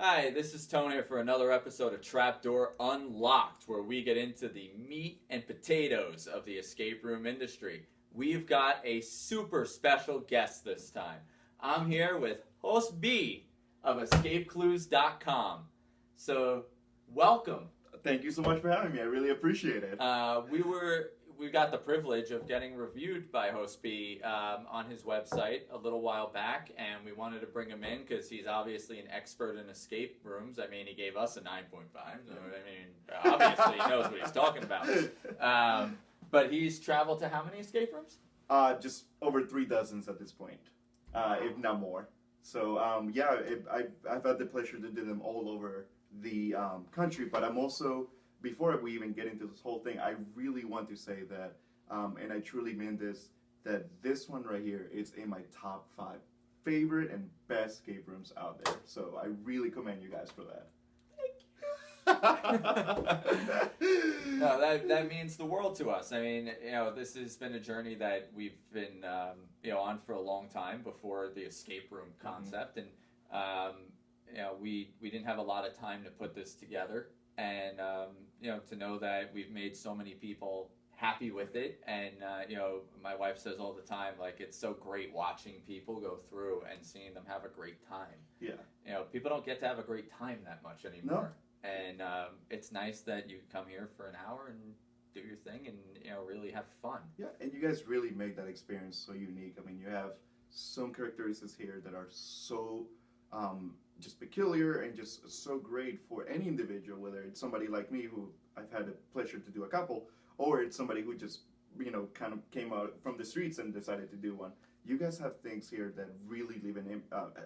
Hi, this is Tony here for another episode of Trapdoor Unlocked, where we get into the meat and potatoes of the escape room industry. We've got a super special guest this time. I'm here with JOS-B of EscapeClues.com. So, welcome. Thank you so much for having me. I really appreciate it. We got the privilege of getting reviewed by JOS-B on his website a little while back, and we wanted to bring him in because he's obviously an expert in escape rooms. I mean, he gave us a 9.5. So, I mean, obviously he knows what he's talking about. But he's traveled to how many escape rooms? Just over 3 dozens at this point, if not more. So I've had the pleasure to do them all over the country, but I'm also, before we even get into this whole thing, I really want to say that, and I truly mean this, that this one right here is in my top 5 favorite and best escape rooms out there. So I really commend you guys for that. No, that means the world to us. I mean, this has been a journey that we've been, on for a long time before the escape room concept, and we didn't have a lot of time to put this together, and to know that we've made so many people happy with it, and my wife says all the time, like, it's so great watching people go through and seeing them have a great time. Yeah. People don't get to have a great time that much anymore. No. And it's nice that you come here for an hour and do your thing and really have fun. Yeah, and you guys really make that experience so unique. I mean, you have some characteristics here that are so just peculiar and just so great for any individual, whether it's somebody like me who I've had the pleasure to do a couple, or it's somebody who just kind of came out from the streets and decided to do one. You guys have things here that really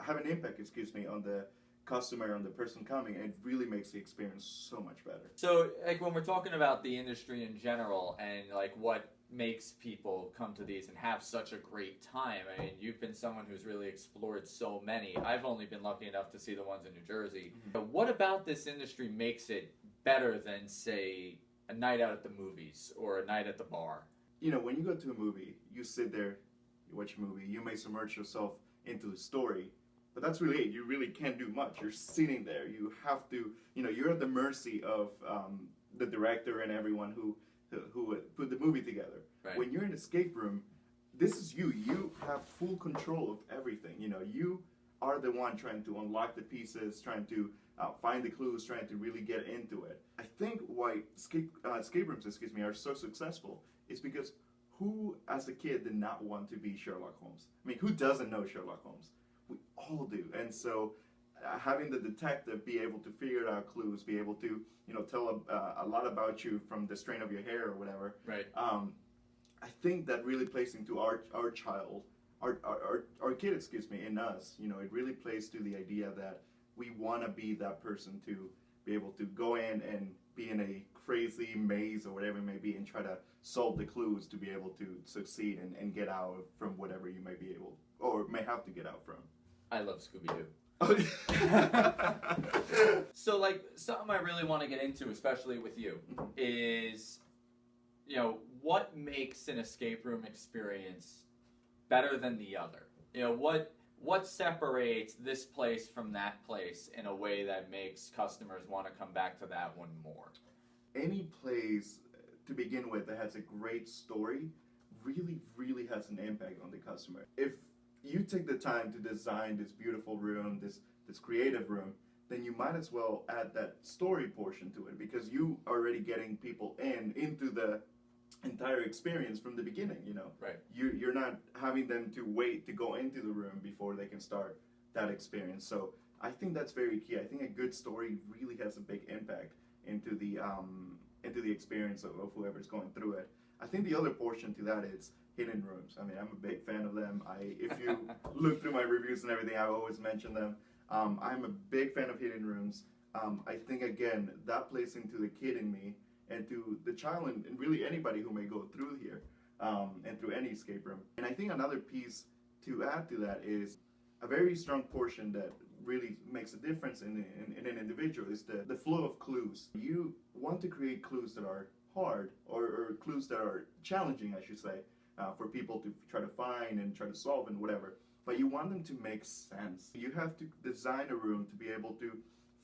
have an impact, on the customer, on the person coming, and it really makes the experience so much better. So, like, when we're talking about the industry in general and like what makes people come to these and have such a great time, I mean, you've been someone who's really explored so many. I've only been lucky enough to see the ones in New Jersey. But what about this industry makes it better than, say, a night out at the movies or a night at the bar? When you go to a movie, you sit there, you watch a movie, you may submerge yourself into the story. But that's really it. You really can't do much. You're sitting there. You have to, you're at the mercy of the director and everyone who put the movie together. Right. When you're in an escape room, this is you. You have full control of everything. You are the one trying to unlock the pieces, trying to find the clues, trying to really get into it. I think why escape rooms, are so successful is because who, as a kid, did not want to be Sherlock Holmes? I mean, who doesn't know Sherlock Holmes? We all do. And so having the detective be able to figure out clues, be able to, tell a lot about you from the strain of your hair or whatever. Right. I think that really plays into our child, our kid, in us. It really plays to the idea that we want to be that person to be able to go in and be in a crazy maze or whatever it may be and try to solve the clues to be able to succeed and get out from whatever you may be able or may have to get out from. I love Scooby-Doo. So, like, something I really want to get into, especially with you, is, what makes an escape room experience better than the other? What separates this place from that place in a way that makes customers want to come back to that one more? Any place, to begin with, that has a great story really, really has an impact on the customer. If you take the time to design this beautiful room, this creative room, then you might as well add that story portion to it, because you are already getting people into the entire experience from the beginning. Right. You're not having them to wait to go into the room before they can start that experience. So I think that's very key. I think a good story really has a big impact into the experience of whoever's going through it. I think the other portion to that is hidden rooms. I mean, I'm a big fan of them. If you look through my reviews and everything, I always mention them. I'm a big fan of hidden rooms. I think, again, that plays into the kid in me and to the child and really anybody who may go through here and through any escape room. And I think another piece to add to that is a very strong portion that really makes a difference in an individual is the flow of clues. You want to create clues that are hard or clues that are challenging, I should say, for people to try to find and try to solve and whatever. But you want them to make sense. You have to design a room to be able to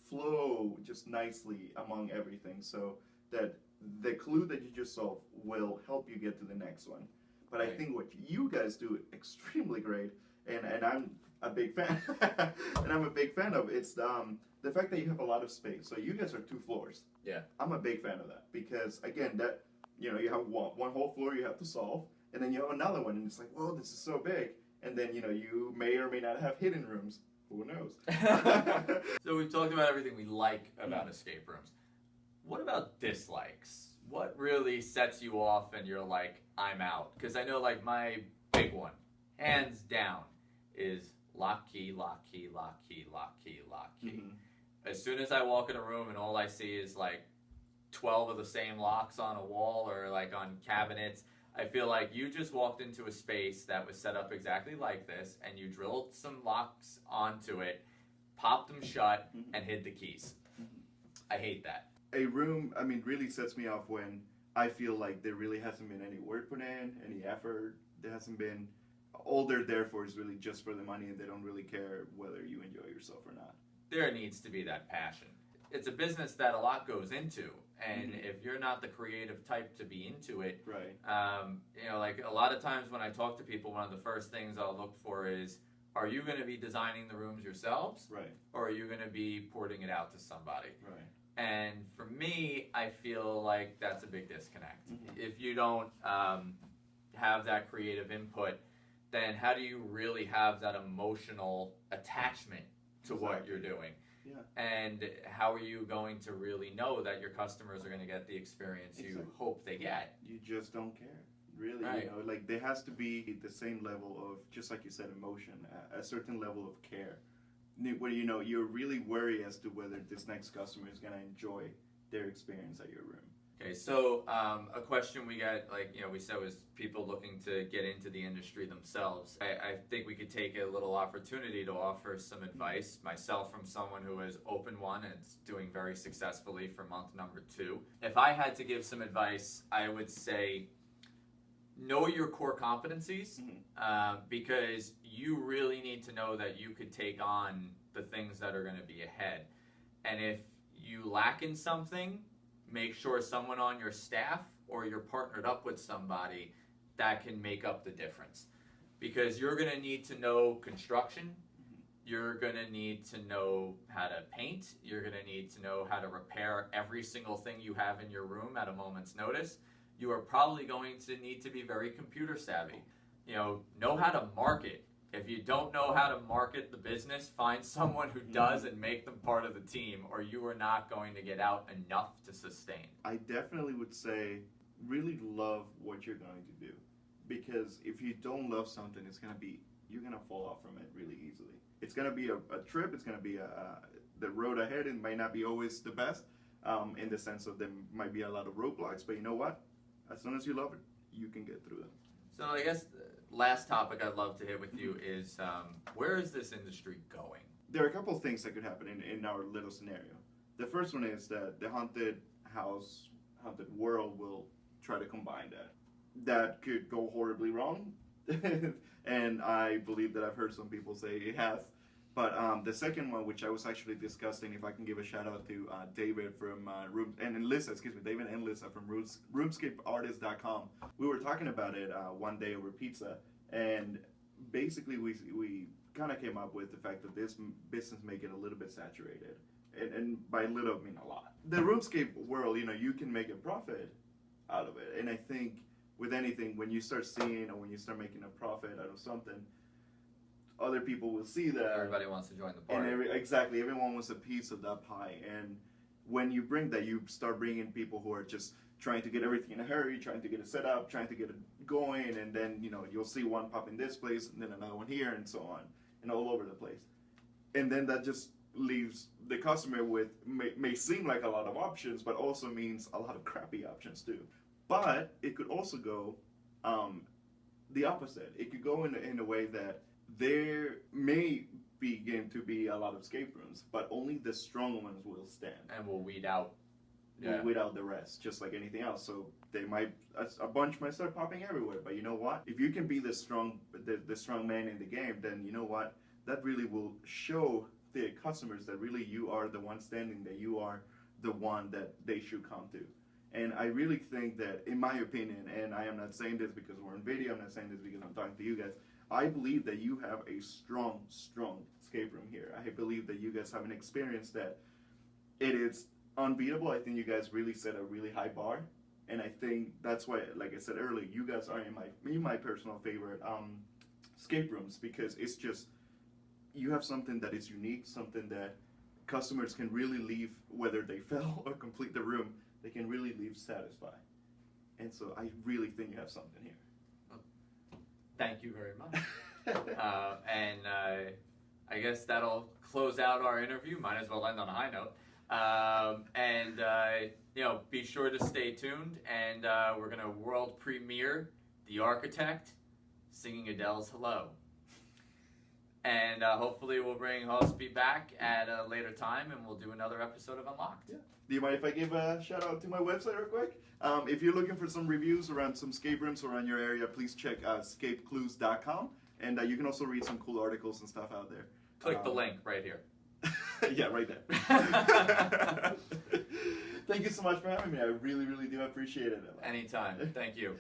flow just nicely among everything, so that the clue that you just solved will help you get to the next one. But I think what you guys do extremely great, and I'm a big fan, and I'm a big fan of, it's the fact that you have a lot of space. So you guys are 2 floors. Yeah. I'm a big fan of that because, again, that, you know, you have one whole floor you have to solve, and then you have another one, and it's like, whoa, this is so big. And then, you know, you may or may not have hidden rooms. Who knows? So we've talked about everything we like about escape rooms. What about dislikes? What really sets you off and you're like, I'm out? Because I know, like, my big one, hands down, is lock key, lock key, lock key, lock key, lock key. As soon as I walk in a room and all I see is like 12 of the same locks on a wall or like on cabinets, I feel like you just walked into a space that was set up exactly like this, and you drilled some locks onto it, popped them shut, and hid the keys. I hate that. A room, I mean, really sets me off when I feel like there really hasn't been any work put in, any effort. There hasn't been, all they're there for is really just for the money, and they don't really care whether you enjoy yourself or not. There needs to be that passion. It's a business that a lot goes into, and if you're not the creative type to be into it, right? You know, like a lot of times when I talk to people, one of the first things I'll look for is, are you going to be designing the rooms yourselves, right? Or are you going to be porting it out to somebody, right? And for me, I feel like that's a big disconnect. If you don't have that creative input, then how do you really have that emotional attachment to what you're doing? Yeah. And how are you going to really know that your customers are going to get the experience you hope they get? You just don't care, really. Right. You know, like there has to be the same level of, just like you said, emotion, a certain level of care, where you know you're really worried as to whether this next customer is going to enjoy their experience at your room. Okay, so a question we got, like, you know, we said was people looking to get into the industry themselves. I think we could take a little opportunity to offer some advice, myself from someone who has opened one and is doing very successfully for month number 2. If I had to give some advice, I would say know your core competencies, because you really need to know that you could take on the things that are going to be ahead. And if you lack in something, make sure someone on your staff or you're partnered up with somebody that can make up the difference. Because you're going to need to know construction, you're going to need to know how to paint, you're going to need to know how to repair every single thing you have in your room at a moment's notice. You are probably going to need to be very computer savvy. You know how to market. If you don't know how to market the business, find someone who does and make them part of the team, or you are not going to get out enough to sustain. I definitely would say really love what you're going to do, because if you don't love something, you're going to fall off from it really easily. It's going to be a trip. It's going to be the road ahead. It might not be always the best in the sense of there might be a lot of roadblocks, but you know what? As soon as you love it, you can get through them. So I guess the last topic I'd love to hit with you is where is this industry going? There are a couple of things that could happen in our little scenario. The first one is that the haunted house, haunted world will try to combine that. That could go horribly wrong, and I believe that I've heard some people say it has. But the second one, which I was actually discussing, if I can give a shout out to David from David and Lisa from RoomscapeArtist.com. We were talking about it one day over pizza, and basically we kind of came up with the fact that this business may get a little bit saturated, and by little I mean a lot. The RoomScape world, you can make a profit out of it, and I think with anything, when you start seeing or when you start making a profit out of something, other people will see that. Everybody wants to join the party. And everyone wants a piece of that pie. And when you bring that, you start bringing people who are just trying to get everything in a hurry, trying to get it set up, trying to get it going, and then you'll see one pop in this place, and then another one here, and so on, and all over the place. And then that just leaves the customer with may seem like a lot of options, but also means a lot of crappy options too. But it could also go the opposite. It could go in a way that there may begin to be a lot of escape rooms, but only the strong ones will stand. And will weed out. Will weed out the rest, just like anything else. So a bunch might start popping everywhere. But you know what? If you can be the strong man in the game, then you know what? That really will show the customers that really you are the one standing, that you are the one that they should come to. And I really think that, in my opinion, and I am not saying this because we're on video, I'm not saying this because I'm talking to you guys, I believe that you have a strong escape room here. I believe that you guys have an experience that it is unbeatable. I think you guys really set a really high bar. And I think that's why, like I said earlier, you guys are in my personal favorite escape rooms, because it's just, you have something that is unique, something that customers can really leave, whether they fail or complete the room, they can really leave satisfied. And so I really think you have something here. Thank you very much. And I guess that'll close out our interview. Might as well end on a high note. Be sure to stay tuned. And we're going to world premiere The Architect singing Adele's Hello. And hopefully we'll bring JOS-B back at a later time, and we'll do another episode of Unlocked. Yeah. Do you mind if I give a shout out to my website real quick? If you're looking for some reviews around some escape rooms around your area, please check escapeclues.com. And you can also read some cool articles and stuff out there. Click the link right here. Yeah, right there. Thank you so much for having me. I really, really do appreciate it. Anytime. Thank you.